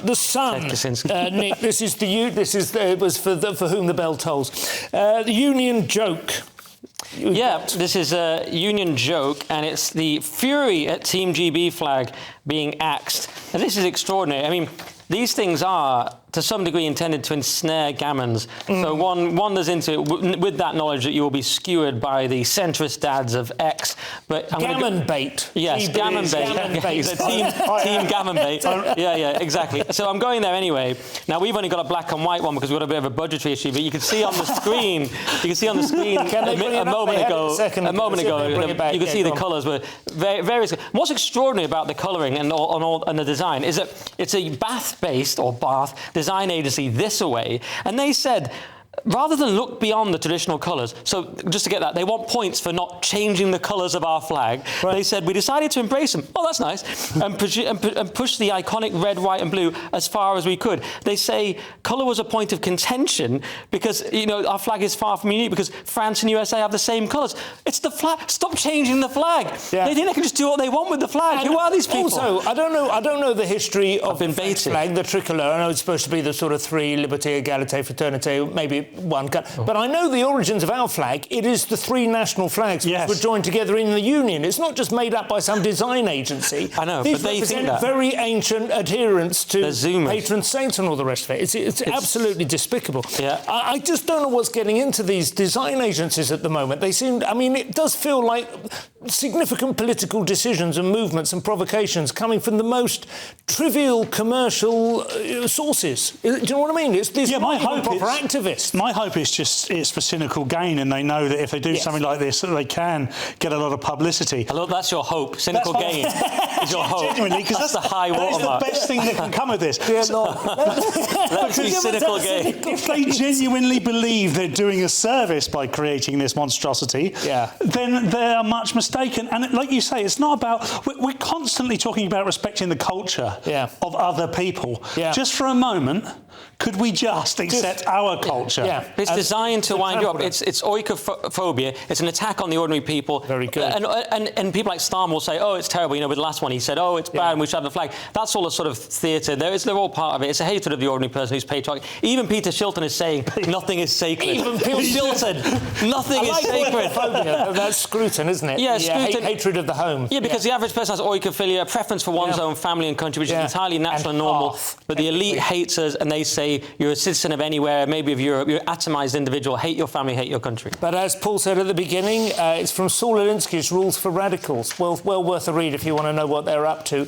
the sun. Nick, it was for whom the bell tolls. The Union joke. This is a Union joke, and it's the fury at Team GB flag being axed. And this is extraordinary. I mean, these things are, to some degree, intended to ensnare gammons. So one wanders into it with that knowledge that you will be skewered by the centrist dads of X. But gammon bait. Yes, gammon bait. Team gammon bait. Yeah, exactly. So I'm going there anyway. Now, we've only got a black and white one because we've got a bit of a budgetary issue, but you can see on the screen, a moment ago, you can see the colours were various. What's extraordinary about the colouring and the design is that it's a Bath-based, or Bath, design agency, This Away, and they said, rather than look beyond the traditional colours, so just to get that, they want points for not changing the colours of our flag. Right. They said, we decided to embrace them. Oh, that's nice. and push the iconic red, white and blue as far as we could. They say colour was a point of contention because, you know, our flag is far from unique because France and USA have the same colours. It's the flag. Stop changing the flag. Yeah. They think they can just do what they want with the flag. Who are these people? Also, I don't know the history of the French flag, the tricolour. I know it's supposed to be the sort of three, liberté, égalité, fraternité, maybe one cut. But I know the origins of our flag. It is the three national flags which were joined together in the Union. It's not just made up by some design agency. I know, These but they think that. Very ancient adherence to patron saints and all the rest of it. It's absolutely despicable. Yeah. I just don't know what's getting into these design agencies at the moment. They seem, I mean, it does feel like significant political decisions and movements and provocations coming from the most trivial commercial sources. Do you know what I mean? It's these proper activists. My hope is just it's for cynical gain, and they know that if they do something like this, that they can get a lot of publicity. Hello, that's your hope. Cynical gain is your hope. Genuinely, because that's the high watermark. That is the best thing that can come of this. Let's be cynical gain. If they genuinely believe they're doing a service by creating this monstrosity, then they are much mistaken. And like you say, it's not about... We're constantly talking about respecting the culture of other people. Just for a moment, could we just accept our culture? It's designed to wind you up. It's oikophobia. It's an attack on the ordinary people. Very good. And people like Starmer will say, oh, it's terrible. You know, with the last one, he said, oh, it's bad and we should have the flag. That's all a sort of theatre. They're all part of it. It's a hatred of the ordinary person who's patriotic. Even Peter Shilton is saying nothing is sacred. Even Peter Shilton, nothing is sacred. That's Scruton, isn't it? Yeah, Scruton. Hatred of the home. Yeah, because the average person has oikophilia, a preference for one's own family and country, which is entirely natural and normal. But the elite hates us, and they say you're a citizen of anywhere, maybe of Europe, you're an atomised individual, hate your family, hate your country. But as Paul said at the beginning, it's from Saul Alinsky's Rules for Radicals. Well worth a read if you want to know what they're up to.